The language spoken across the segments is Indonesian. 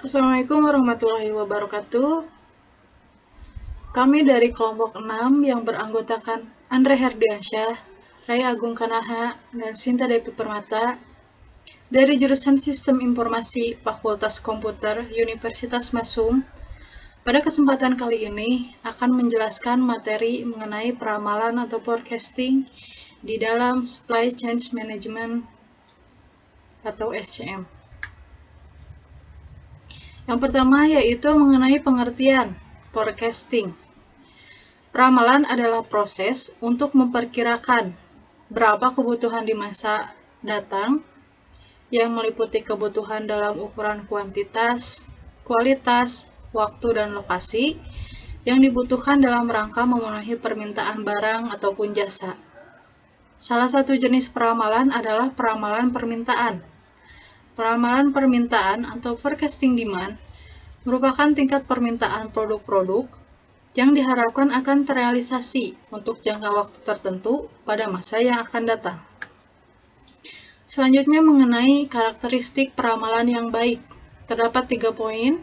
Assalamualaikum warahmatullahi wabarakatuh. Kami dari kelompok 6 yang beranggotakan Andre Herdiansyah, Rai Agung Kanaha, dan Sinta Devi Permata dari jurusan Sistem Informasi Fakultas Komputer Universitas Masum. Pada kesempatan kali ini akan menjelaskan materi mengenai peramalan atau forecasting di dalam Supply Chain Management atau SCM. Yang pertama yaitu mengenai pengertian forecasting. Peramalan adalah proses untuk memperkirakan berapa kebutuhan di masa datang yang meliputi kebutuhan dalam ukuran kuantitas, kualitas, waktu, dan lokasi yang dibutuhkan dalam rangka memenuhi permintaan barang ataupun jasa. Salah satu jenis peramalan adalah peramalan permintaan. Peramalan permintaan atau forecasting demand merupakan tingkat permintaan produk-produk yang diharapkan akan terrealisasi untuk jangka waktu tertentu pada masa yang akan datang. Selanjutnya mengenai karakteristik peramalan yang baik. Terdapat 3 poin.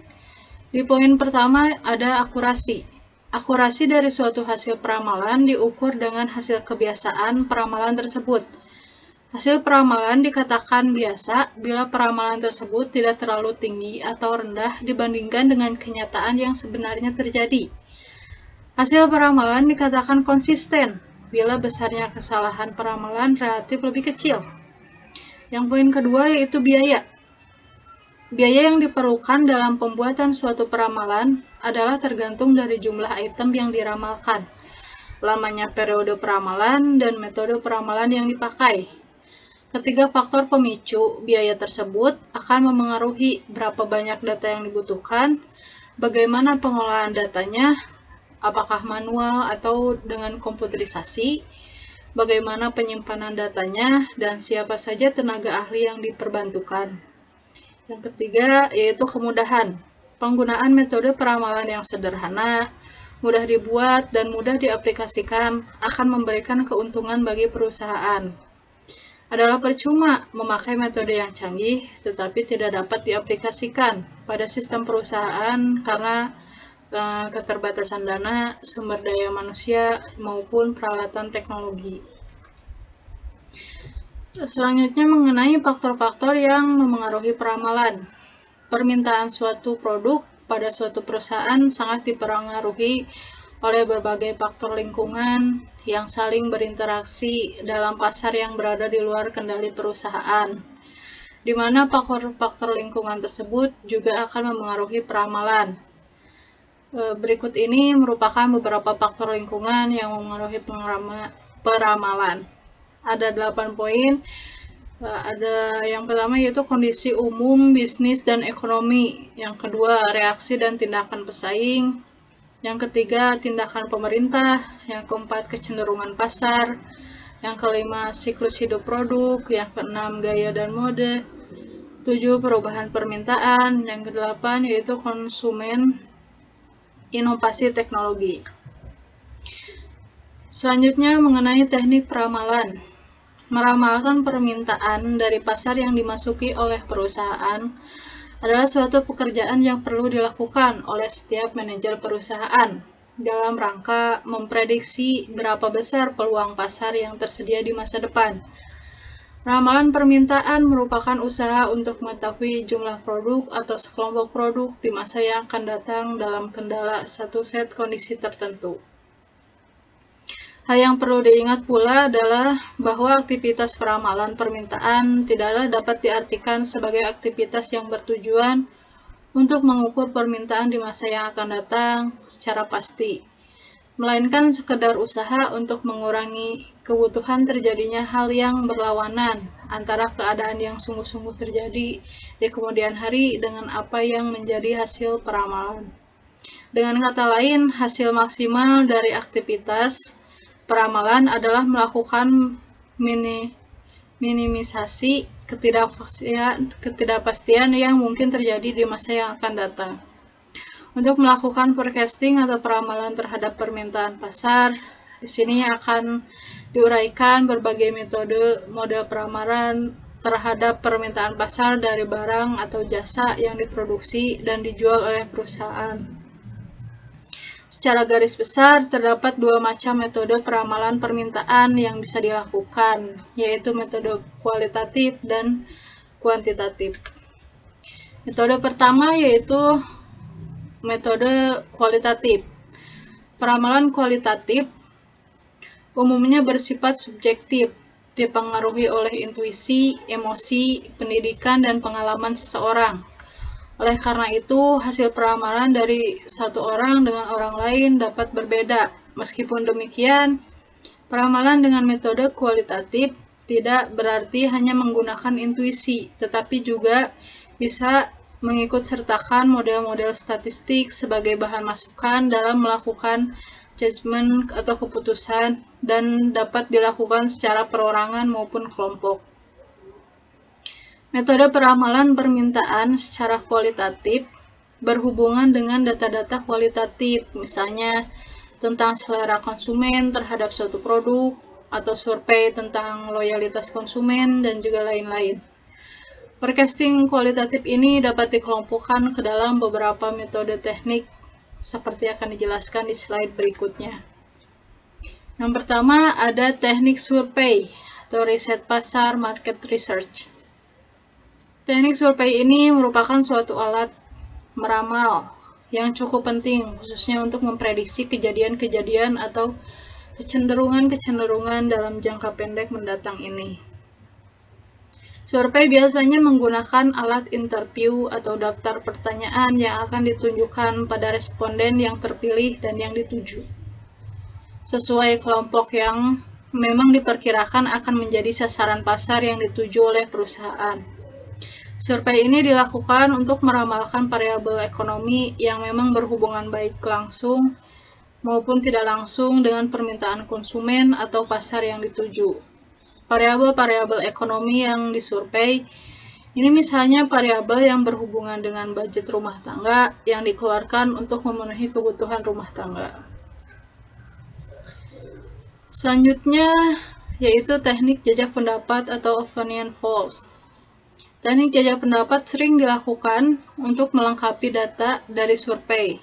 Di poin pertama ada akurasi. Akurasi dari suatu hasil peramalan diukur dengan hasil kebiasaan peramalan tersebut. Hasil peramalan dikatakan biasa bila peramalan tersebut tidak terlalu tinggi atau rendah dibandingkan dengan kenyataan yang sebenarnya terjadi. Hasil peramalan dikatakan konsisten bila besarnya kesalahan peramalan relatif lebih kecil. Yang poin kedua yaitu biaya. Biaya yang diperlukan dalam pembuatan suatu peramalan adalah tergantung dari jumlah item yang diramalkan, lamanya periode peramalan, dan metode peramalan yang dipakai. Ketiga faktor pemicu biaya tersebut akan memengaruhi berapa banyak data yang dibutuhkan, bagaimana pengolahan datanya, apakah manual atau dengan komputerisasi, bagaimana penyimpanan datanya, dan siapa saja tenaga ahli yang diperbantukan. Yang ketiga yaitu kemudahan. Penggunaan metode peramalan yang sederhana, mudah dibuat, dan mudah diaplikasikan akan memberikan keuntungan bagi perusahaan. Adalah percuma memakai metode yang canggih tetapi tidak dapat diaplikasikan pada sistem perusahaan karena keterbatasan dana, sumber daya manusia, maupun peralatan teknologi. Selanjutnya mengenai faktor-faktor yang memengaruhi peramalan. Permintaan suatu produk pada suatu perusahaan sangat dipengaruhi oleh berbagai faktor lingkungan yang saling berinteraksi dalam pasar yang berada di luar kendali perusahaan, di mana faktor-faktor lingkungan tersebut juga akan memengaruhi peramalan. Berikut ini merupakan beberapa faktor lingkungan yang memengaruhi peramalan. Ada 8 poin. Ada yang pertama yaitu kondisi umum, bisnis, dan ekonomi. Yang kedua, reaksi dan tindakan pesaing. Yang ketiga, tindakan pemerintah. Yang keempat, kecenderungan pasar. Yang kelima, siklus hidup produk. Yang keenam, gaya dan mode. 7, perubahan permintaan. Yang kedelapan, yaitu konsumen, inovasi teknologi. Selanjutnya, mengenai teknik peramalan. Meramalkan permintaan dari pasar yang dimasuki oleh perusahaan adalah suatu pekerjaan yang perlu dilakukan oleh setiap manajer perusahaan dalam rangka memprediksi berapa besar peluang pasar yang tersedia di masa depan. Ramalan permintaan merupakan usaha untuk mengetahui jumlah produk atau sekelompok produk di masa yang akan datang dalam kendala satu set kondisi tertentu. Hal yang perlu diingat pula adalah bahwa aktivitas peramalan permintaan tidaklah dapat diartikan sebagai aktivitas yang bertujuan untuk mengukur permintaan di masa yang akan datang secara pasti, melainkan sekedar usaha untuk mengurangi kebutuhan terjadinya hal yang berlawanan antara keadaan yang sungguh-sungguh terjadi di kemudian hari dengan apa yang menjadi hasil peramalan. Dengan kata lain, hasil maksimal dari aktivitas peramalan adalah melakukan minimisasi ketidakpastian yang mungkin terjadi di masa yang akan datang. Untuk melakukan forecasting atau peramalan terhadap permintaan pasar, di sini akan diuraikan berbagai mode peramalan terhadap permintaan pasar dari barang atau jasa yang diproduksi dan dijual oleh perusahaan. Secara garis besar, terdapat dua macam metode peramalan permintaan yang bisa dilakukan, yaitu metode kualitatif dan kuantitatif. Metode pertama yaitu metode kualitatif. Peramalan kualitatif umumnya bersifat subjektif, dipengaruhi oleh intuisi, emosi, pendidikan, dan pengalaman seseorang. Oleh karena itu, hasil peramalan dari satu orang dengan orang lain dapat berbeda. Meskipun demikian, peramalan dengan metode kualitatif tidak berarti hanya menggunakan intuisi, tetapi juga bisa mengikut sertakan model-model statistik sebagai bahan masukan dalam melakukan judgement atau keputusan, dan dapat dilakukan secara perorangan maupun kelompok. Metode peramalan permintaan secara kualitatif berhubungan dengan data-data kualitatif, misalnya tentang selera konsumen terhadap suatu produk, atau survei tentang loyalitas konsumen, dan juga lain-lain. Forecasting kualitatif ini dapat dikelompokkan ke dalam beberapa metode teknik seperti akan dijelaskan di slide berikutnya. Yang pertama ada teknik survei atau riset pasar, market research. Teknik survei ini merupakan suatu alat meramal yang cukup penting, khususnya untuk memprediksi kejadian-kejadian atau kecenderungan-kecenderungan dalam jangka pendek mendatang ini. Survei biasanya menggunakan alat interview atau daftar pertanyaan yang akan ditunjukkan pada responden yang terpilih dan yang dituju, sesuai kelompok yang memang diperkirakan akan menjadi sasaran pasar yang dituju oleh perusahaan. Survei ini dilakukan untuk meramalkan variabel ekonomi yang memang berhubungan baik langsung maupun tidak langsung dengan permintaan konsumen atau pasar yang dituju. Variabel-variabel ekonomi yang disurvei ini misalnya variabel yang berhubungan dengan budget rumah tangga yang dikeluarkan untuk memenuhi kebutuhan rumah tangga. Selanjutnya yaitu teknik jajak pendapat atau opinion polls. Teknik jajak pendapat sering dilakukan untuk melengkapi data dari survei.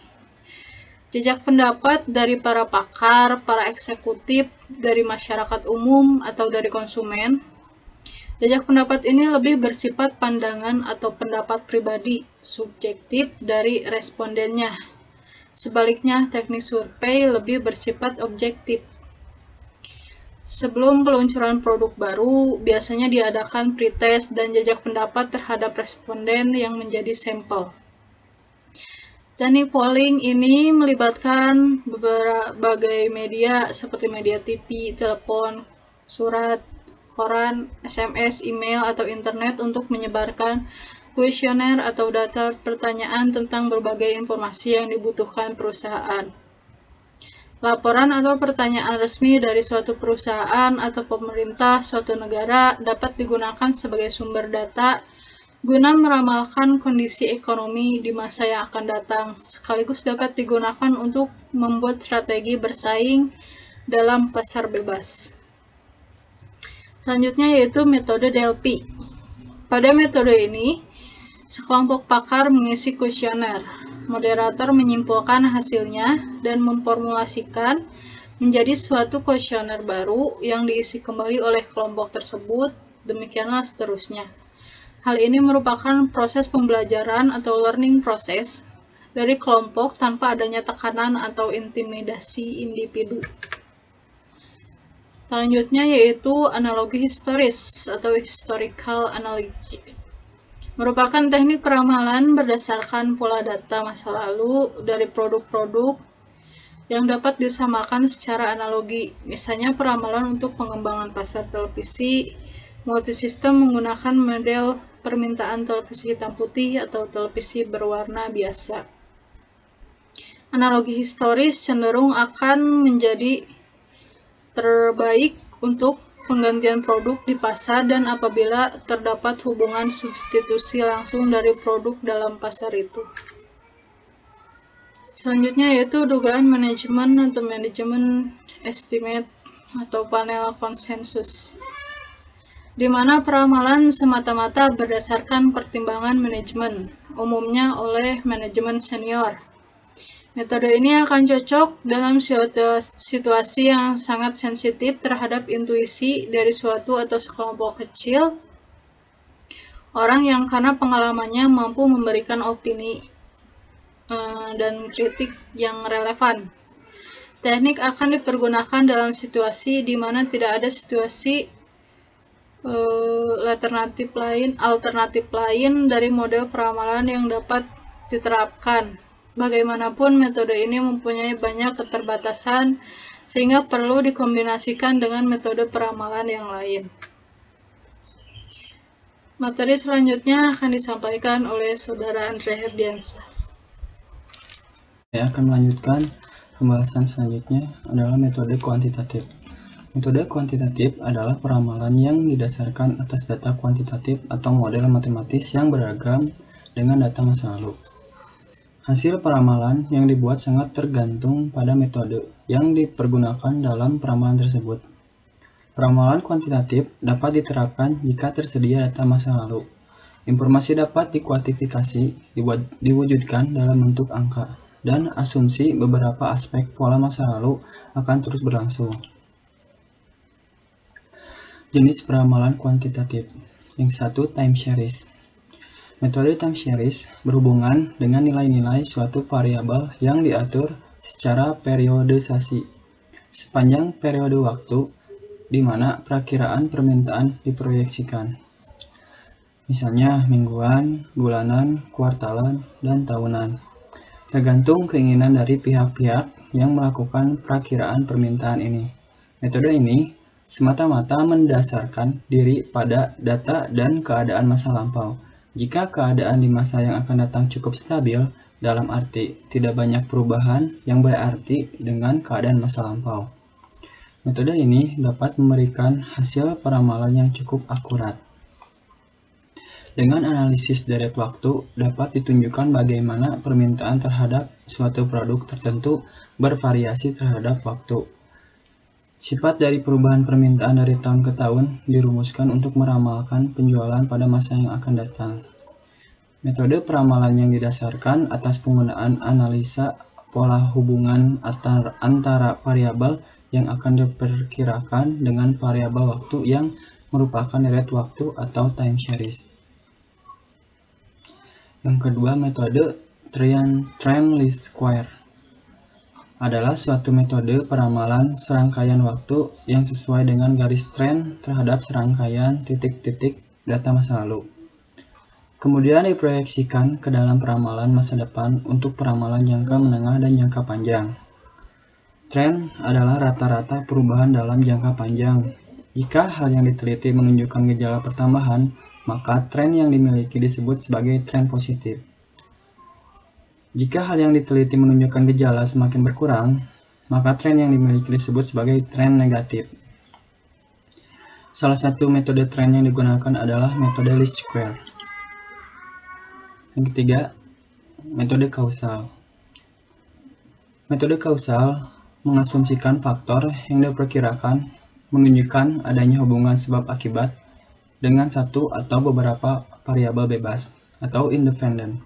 Jajak pendapat dari para pakar, para eksekutif, dari masyarakat umum, atau dari konsumen. Jajak pendapat ini lebih bersifat pandangan atau pendapat pribadi, subjektif dari respondennya. Sebaliknya, teknik survei lebih bersifat objektif. Sebelum peluncuran produk baru, biasanya diadakan pretest dan jajak pendapat terhadap responden yang menjadi sampel. Teknik polling ini melibatkan berbagai media seperti media TV, telepon, surat, koran, SMS, email, atau internet untuk menyebarkan kuesioner atau data pertanyaan tentang berbagai informasi yang dibutuhkan perusahaan. Laporan atau pertanyaan resmi dari suatu perusahaan atau pemerintah suatu negara dapat digunakan sebagai sumber data guna meramalkan kondisi ekonomi di masa yang akan datang, sekaligus dapat digunakan untuk membuat strategi bersaing dalam pasar bebas. Selanjutnya yaitu metode DLP. Pada metode ini, sekelompok pakar mengisi kuesioner. Moderator menyimpulkan hasilnya dan memformulasikan menjadi suatu kuesioner baru yang diisi kembali oleh kelompok tersebut, demikianlah seterusnya. Hal ini merupakan proses pembelajaran atau learning process dari kelompok tanpa adanya tekanan atau intimidasi individu. Selanjutnya yaitu analogi historis atau historical analogy. Merupakan teknik peramalan berdasarkan pola data masa lalu dari produk-produk yang dapat disamakan secara analogi. Misalnya peramalan untuk pengembangan pasar televisi multisistem menggunakan model permintaan televisi hitam putih atau televisi berwarna biasa. Analogi historis cenderung akan menjadi terbaik untuk penggantian produk di pasar dan apabila terdapat hubungan substitusi langsung dari produk dalam pasar itu. Selanjutnya yaitu dugaan manajemen atau manajemen estimate atau panel konsensus. di mana peramalan semata-mata berdasarkan pertimbangan manajemen, umumnya oleh manajemen senior. Metode ini akan cocok dalam situasi yang sangat sensitif terhadap intuisi dari suatu atau sekelompok kecil orang yang karena pengalamannya mampu memberikan opini dan kritik yang relevan. Teknik akan dipergunakan dalam situasi di mana tidak ada situasi alternatif lain dari model peramalan yang dapat diterapkan. Bagaimanapun, metode ini mempunyai banyak keterbatasan, sehingga perlu dikombinasikan dengan metode peramalan yang lain. Materi selanjutnya akan disampaikan oleh Saudara Andre Herdiansyah. Saya akan melanjutkan pembahasan selanjutnya adalah metode kuantitatif. Metode kuantitatif adalah peramalan yang didasarkan atas data kuantitatif atau model matematis yang beragam dengan data masa lalu. Hasil peramalan yang dibuat sangat tergantung pada metode yang dipergunakan dalam peramalan tersebut. Peramalan kuantitatif dapat diterapkan jika tersedia data masa lalu. Informasi dapat dikuantifikasi, diwujudkan dalam bentuk angka, dan asumsi beberapa aspek pola masa lalu akan terus berlangsung. Jenis peramalan kuantitatif. Yang satu, time series. Metode time series berhubungan dengan nilai-nilai suatu variabel yang diatur secara periodisasi sepanjang periode waktu di mana perakiraan permintaan diproyeksikan. Misalnya mingguan, bulanan, kuartalan, dan tahunan. Tergantung keinginan dari pihak-pihak yang melakukan perakiraan permintaan ini. Metode ini semata-mata mendasarkan diri pada data dan keadaan masa lampau. Jika keadaan di masa yang akan datang cukup stabil, dalam arti tidak banyak perubahan yang berarti dengan keadaan masa lampau. Metode ini dapat memberikan hasil peramalan yang cukup akurat. Dengan analisis deret waktu, dapat ditunjukkan bagaimana permintaan terhadap suatu produk tertentu bervariasi terhadap waktu. Sifat dari perubahan permintaan dari tahun ke tahun dirumuskan untuk meramalkan penjualan pada masa yang akan datang. Metode peramalan yang didasarkan atas penggunaan analisa pola hubungan antara variabel yang akan diperkirakan dengan variabel waktu yang merupakan deret waktu atau time series. Yang kedua, metode trend least square adalah suatu metode peramalan serangkaian waktu yang sesuai dengan garis tren terhadap serangkaian titik-titik data masa lalu. Kemudian diproyeksikan ke dalam peramalan masa depan untuk peramalan jangka menengah dan jangka panjang. Tren adalah rata-rata perubahan dalam jangka panjang. Jika hal yang diteliti menunjukkan gejala pertambahan, maka tren yang dimiliki disebut sebagai tren positif. Jika hal yang diteliti menunjukkan gejala semakin berkurang, maka tren yang dimiliki disebut sebagai tren negatif. Salah satu metode tren yang digunakan adalah metode least square. Yang ketiga, metode kausal. Metode kausal mengasumsikan faktor yang diperkirakan menunjukkan adanya hubungan sebab akibat dengan satu atau beberapa variabel bebas atau independen.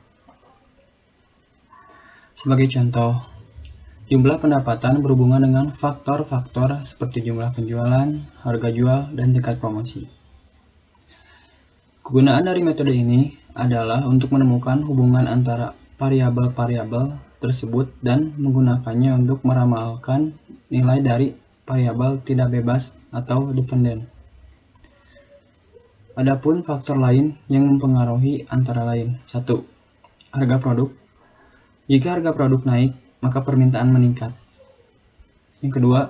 Sebagai contoh, jumlah pendapatan berhubungan dengan faktor-faktor seperti jumlah penjualan, harga jual, dan tingkat promosi. Kegunaan dari metode ini adalah untuk menemukan hubungan antara variabel-variabel tersebut dan menggunakannya untuk meramalkan nilai dari variabel tidak bebas atau dependen. Adapun faktor lain yang mempengaruhi antara lain: 1. Harga produk. Jika harga produk naik, maka permintaan meningkat. Yang kedua,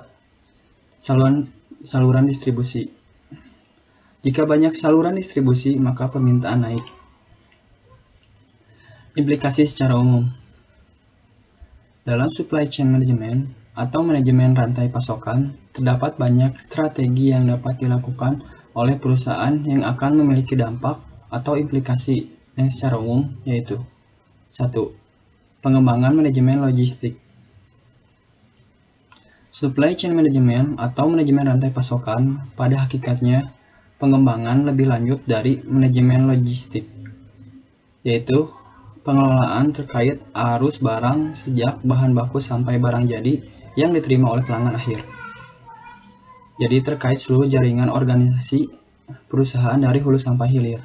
saluran distribusi. Jika banyak saluran distribusi, maka permintaan naik. Implikasi secara umum. Dalam supply chain management atau manajemen rantai pasokan, terdapat banyak strategi yang dapat dilakukan oleh perusahaan yang akan memiliki dampak atau implikasi yang secara umum, yaitu 1. Pengembangan manajemen logistik. Supply chain management atau manajemen rantai pasokan pada hakikatnya pengembangan lebih lanjut dari manajemen logistik, yaitu pengelolaan terkait arus barang sejak bahan baku sampai barang jadi yang diterima oleh pelanggan akhir. Jadi terkait seluruh jaringan organisasi perusahaan dari hulu sampai hilir.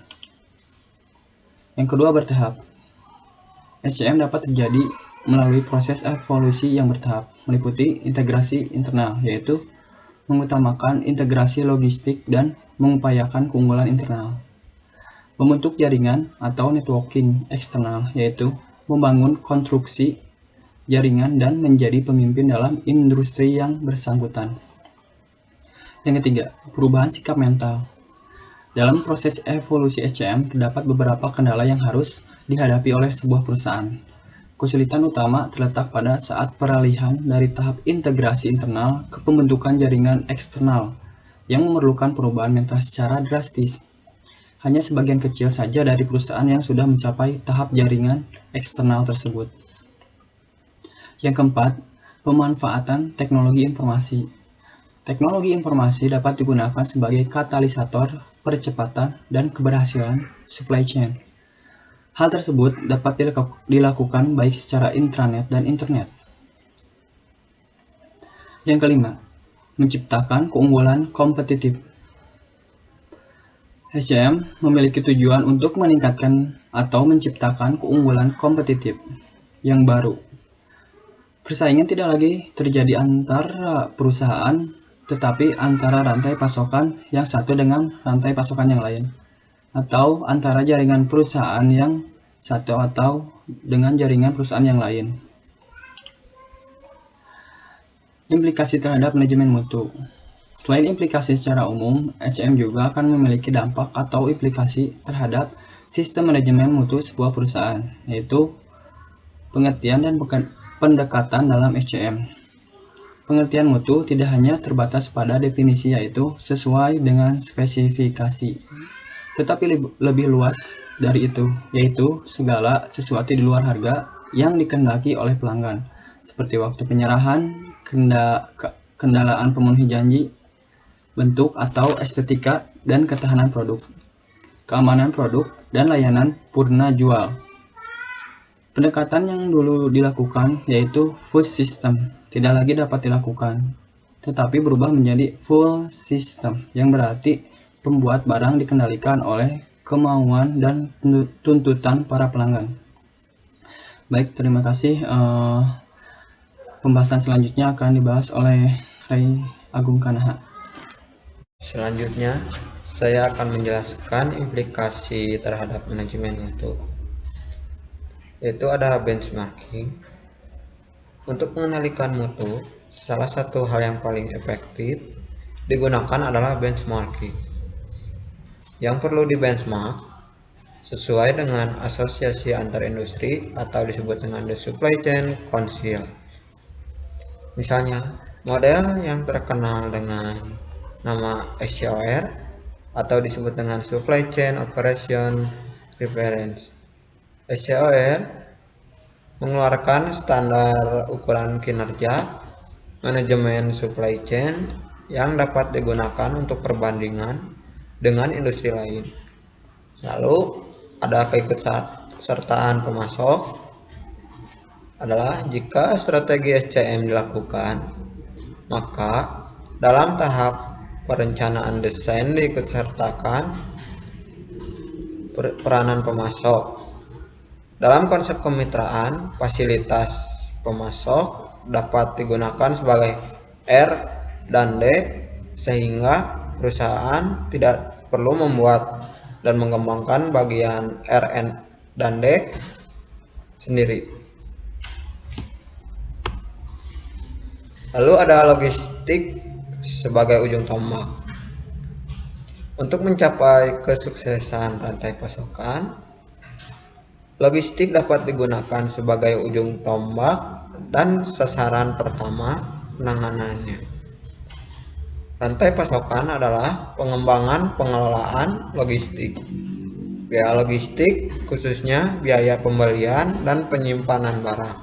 Yang kedua, bertahap. SCM dapat terjadi melalui proses evolusi yang bertahap, meliputi integrasi internal, yaitu mengutamakan integrasi logistik dan mengupayakan keunggulan internal. Membentuk jaringan atau networking eksternal, yaitu membangun konstruksi jaringan dan menjadi pemimpin dalam industri yang bersangkutan. Yang ketiga, perubahan sikap mental. Dalam proses evolusi SCM, terdapat beberapa kendala yang harus dihadapi oleh sebuah perusahaan. Kesulitan utama terletak pada saat peralihan dari tahap integrasi internal ke pembentukan jaringan eksternal yang memerlukan perubahan mental secara drastis. Hanya sebagian kecil saja dari perusahaan yang sudah mencapai tahap jaringan eksternal tersebut. Yang keempat, pemanfaatan teknologi informasi. Teknologi informasi dapat digunakan sebagai katalisator percepatan dan keberhasilan supply chain. Hal tersebut dapat dilakukan baik secara intranet dan internet. Yang kelima, menciptakan keunggulan kompetitif. SCM memiliki tujuan untuk meningkatkan atau menciptakan keunggulan kompetitif yang baru. Persaingan tidak lagi terjadi antara perusahaan, tetapi antara rantai pasokan yang satu dengan rantai pasokan yang lain, atau antara jaringan perusahaan yang satu atau dengan jaringan perusahaan yang lain. Implikasi terhadap manajemen mutu. Selain implikasi secara umum, SCM juga akan memiliki dampak atau implikasi terhadap sistem manajemen mutu sebuah perusahaan, yaitu pengertian dan pendekatan dalam SCM. Pengertian mutu tidak hanya terbatas pada definisi, yaitu sesuai dengan spesifikasi, tetapi lebih luas dari itu, yaitu segala sesuatu di luar harga yang dikehendaki oleh pelanggan, seperti waktu penyerahan, kendalaan pemenuhi janji, bentuk atau estetika dan ketahanan produk, keamanan produk, dan layanan purna jual. Pendekatan yang dulu dilakukan, yaitu full system, tidak lagi dapat dilakukan, tetapi berubah menjadi full system, yang berarti pembuat barang dikendalikan oleh kemauan dan tuntutan para pelanggan. Baik, terima kasih. Pembahasan selanjutnya akan dibahas oleh Ray Agung Kanaha. Selanjutnya, saya akan menjelaskan implikasi terhadap manajemen mutu, yaitu ada benchmarking. Untuk mengendalikan mutu, salah satu hal yang paling efektif digunakan adalah benchmarking. Yang perlu di-benchmark sesuai dengan asosiasi antar industri atau disebut dengan the supply chain council. Misalnya, model yang terkenal dengan nama SCOR atau disebut dengan Supply Chain Operation Reference. SCOR mengeluarkan standar ukuran kinerja manajemen supply chain yang dapat digunakan untuk perbandingan dengan industri lain. Lalu ada keikutsertaan pemasok adalah jika strategi SCM dilakukan, maka dalam tahap perencanaan desain diikutsertakan peranan pemasok. Dalam konsep kemitraan, fasilitas pemasok dapat digunakan sebagai R dan D sehingga perusahaan tidak perlu membuat dan mengembangkan bagian RN dan D sendiri. Lalu ada logistik sebagai ujung tombak. Untuk mencapai kesuksesan rantai pasokan, logistik dapat digunakan sebagai ujung tombak dan sasaran pertama penanganannya. Rantai pasokan adalah pengembangan pengelolaan logistik. Biaya logistik, khususnya biaya pembelian dan penyimpanan barang,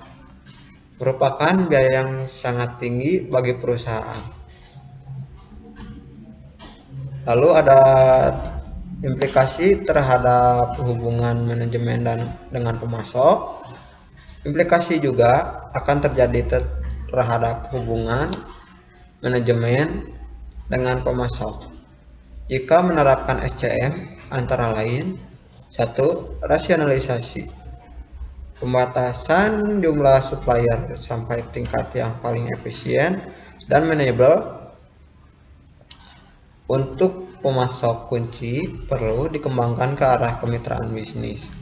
merupakan biaya yang sangat tinggi bagi perusahaan. Lalu ada implikasi terhadap hubungan manajemen dengan pemasok. Implikasi juga akan terjadi terhadap hubungan manajemen dengan pemasok jika menerapkan SCM, antara lain: 1. Rasionalisasi, pembatasan jumlah supplier sampai tingkat yang paling efisien dan manageable. Untuk pemasok kunci perlu dikembangkan ke arah kemitraan bisnis.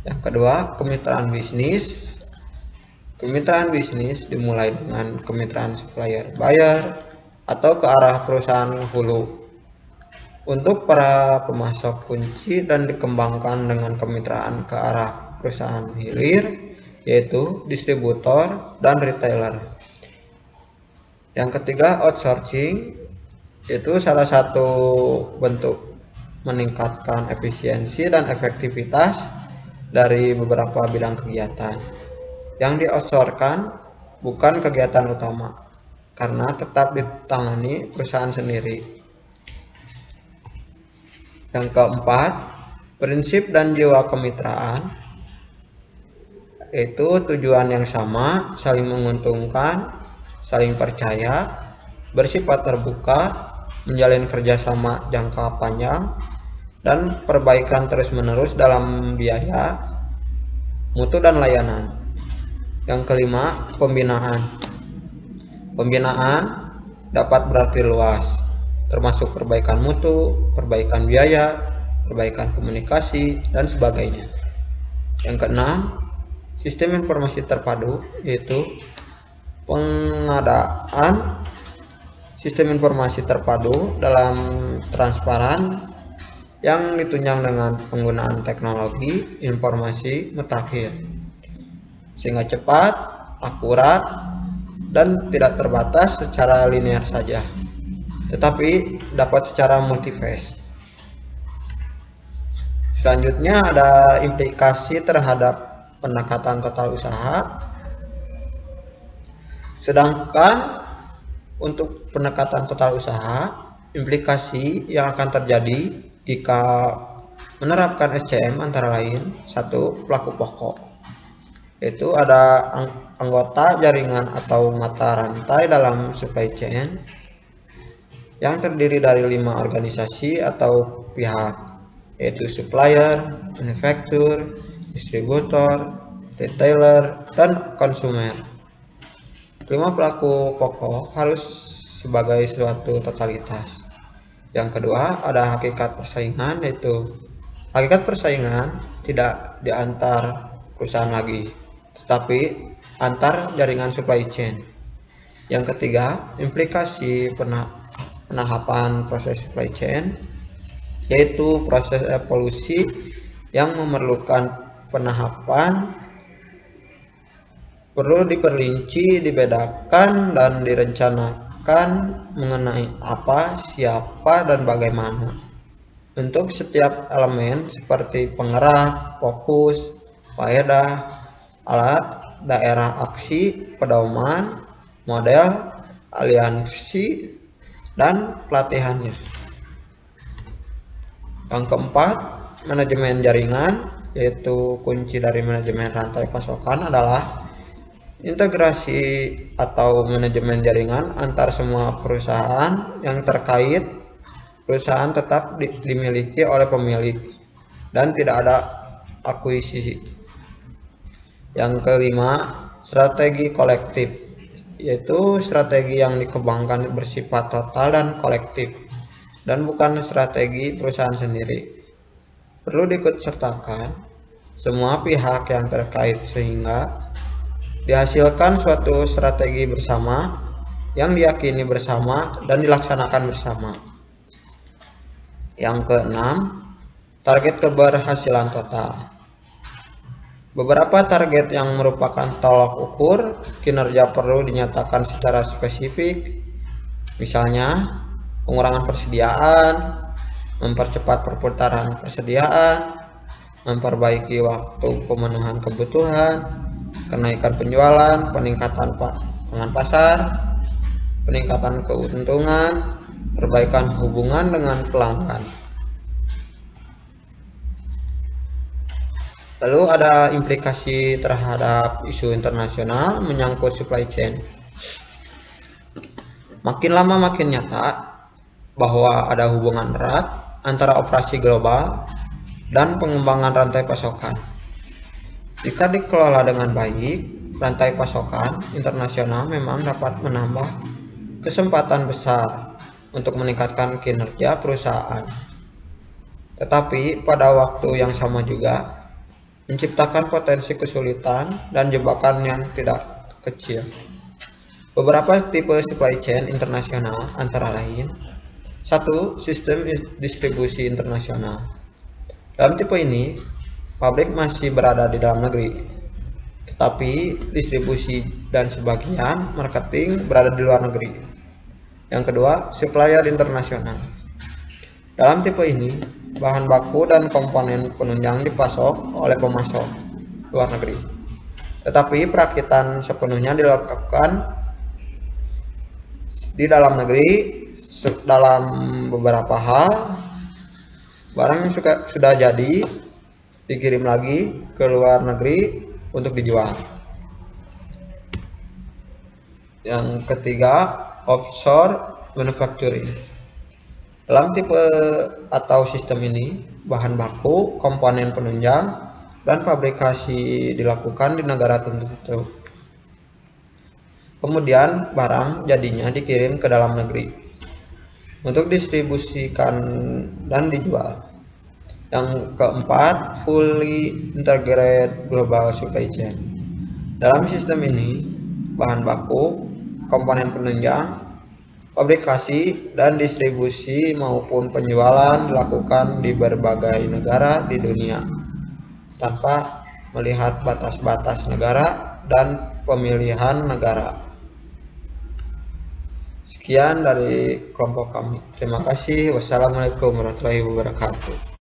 Yang kedua, kemitraan bisnis. Kemitraan bisnis dimulai dengan kemitraan supplier buyer atau ke arah perusahaan hulu untuk para pemasok kunci, dan dikembangkan dengan kemitraan ke arah perusahaan hilir, yaitu distributor dan retailer. Yang ketiga, outsourcing, yaitu salah satu bentuk meningkatkan efisiensi dan efektivitas dari beberapa bidang kegiatan. Yang di-outsource-kan bukan kegiatan utama, karena tetap ditangani perusahaan sendiri. Yang keempat, prinsip dan jiwa kemitraan, yaitu tujuan yang sama, saling menguntungkan, saling percaya, bersifat terbuka, menjalin kerjasama jangka panjang, dan perbaikan terus-menerus dalam biaya, mutu, dan layanan. Yang kelima, pembinaan. Pembinaan dapat berarti luas, termasuk perbaikan mutu, perbaikan biaya, perbaikan komunikasi, dan sebagainya. Yang keenam, sistem informasi terpadu, yaitu pengadaan sistem informasi terpadu dalam transparan yang ditunjang dengan penggunaan teknologi informasi mutakhir, sehingga cepat, akurat, dan tidak terbatas secara linear saja, tetapi dapat secara multiphase. Selanjutnya ada implikasi terhadap pendekatan total usaha. Sedangkan untuk pendekatan total usaha, implikasi yang akan terjadi jika menerapkan SCM antara lain: 1. Pelaku pokok, yaitu ada anggota jaringan atau mata rantai dalam supply chain yang terdiri dari 5 organisasi atau pihak, yaitu supplier, manufaktur, distributor, retailer, dan konsumer. 5 pelaku pokok harus sebagai suatu totalitas. Yang kedua, ada hakikat persaingan, yaitu hakikat persaingan tidak di antar perusahaan lagi, tetapi antar jaringan supply chain. Yang ketiga, implikasi penahapan proses supply chain, yaitu proses evolusi yang memerlukan penahapan, perlu diperinci, dibedakan, dan direncanakan mengenai apa, siapa, dan bagaimana untuk setiap elemen seperti penggerak, fokus, faedah, alat, daerah aksi, pedoman, model, aliansi, dan pelatihannya. Yang keempat, manajemen jaringan, yaitu kunci dari manajemen rantai pasokan adalah integrasi atau manajemen jaringan antar semua perusahaan yang terkait. Perusahaan tetap dimiliki oleh pemilik dan tidak ada akuisisi. Yang kelima, strategi kolektif, yaitu strategi yang dikembangkan bersifat total dan kolektif dan bukan strategi perusahaan sendiri. Perlu diikutsertakan semua pihak yang terkait sehingga dihasilkan suatu strategi bersama yang diyakini bersama dan dilaksanakan bersama. Yang keenam, target keberhasilan total. Beberapa target yang merupakan tolak ukur kinerja perlu dinyatakan secara spesifik, misalnya pengurangan persediaan, mempercepat perputaran persediaan, memperbaiki waktu pemenuhan kebutuhan, kenaikan penjualan, peningkatan pangan pasar, peningkatan keuntungan, perbaikan hubungan dengan pelanggan. Lalu ada implikasi terhadap isu internasional menyangkut supply chain. Makin lama makin nyata bahwa ada hubungan erat antara operasi global dan pengembangan rantai pasokan. Jika dikelola dengan baik, rantai pasokan internasional memang dapat menambah kesempatan besar untuk meningkatkan kinerja perusahaan. Tetapi pada waktu yang sama juga menciptakan potensi kesulitan dan jebakan yang tidak kecil. Beberapa tipe supply chain internasional antara lain: 1. Sistem distribusi internasional. Dalam tipe ini, pabrik masih berada di dalam negeri, tetapi distribusi dan sebagian marketing berada di luar negeri. Yang kedua, supplier internasional. Dalam tipe ini, bahan baku dan komponen penunjang dipasok oleh pemasok luar negeri, tetapi perakitan sepenuhnya dilakukan di dalam negeri. Dalam beberapa hal, barang yang sudah jadi dikirim lagi ke luar negeri untuk dijual. Yang ketiga, offshore manufacturing. Dalam tipe atau sistem ini, bahan baku, komponen penunjang, dan fabrikasi dilakukan di negara tertentu. Kemudian barang jadinya dikirim ke dalam negeri untuk distribusikan dan dijual. Yang keempat, fully integrated global supply chain. Dalam sistem ini, bahan baku, komponen penunjang, fabrikasi, dan distribusi maupun penjualan dilakukan di berbagai negara di dunia tanpa melihat batas-batas negara dan pemilihan negara. Sekian dari kelompok kami. Terima kasih. Wassalamualaikum warahmatullahi wabarakatuh.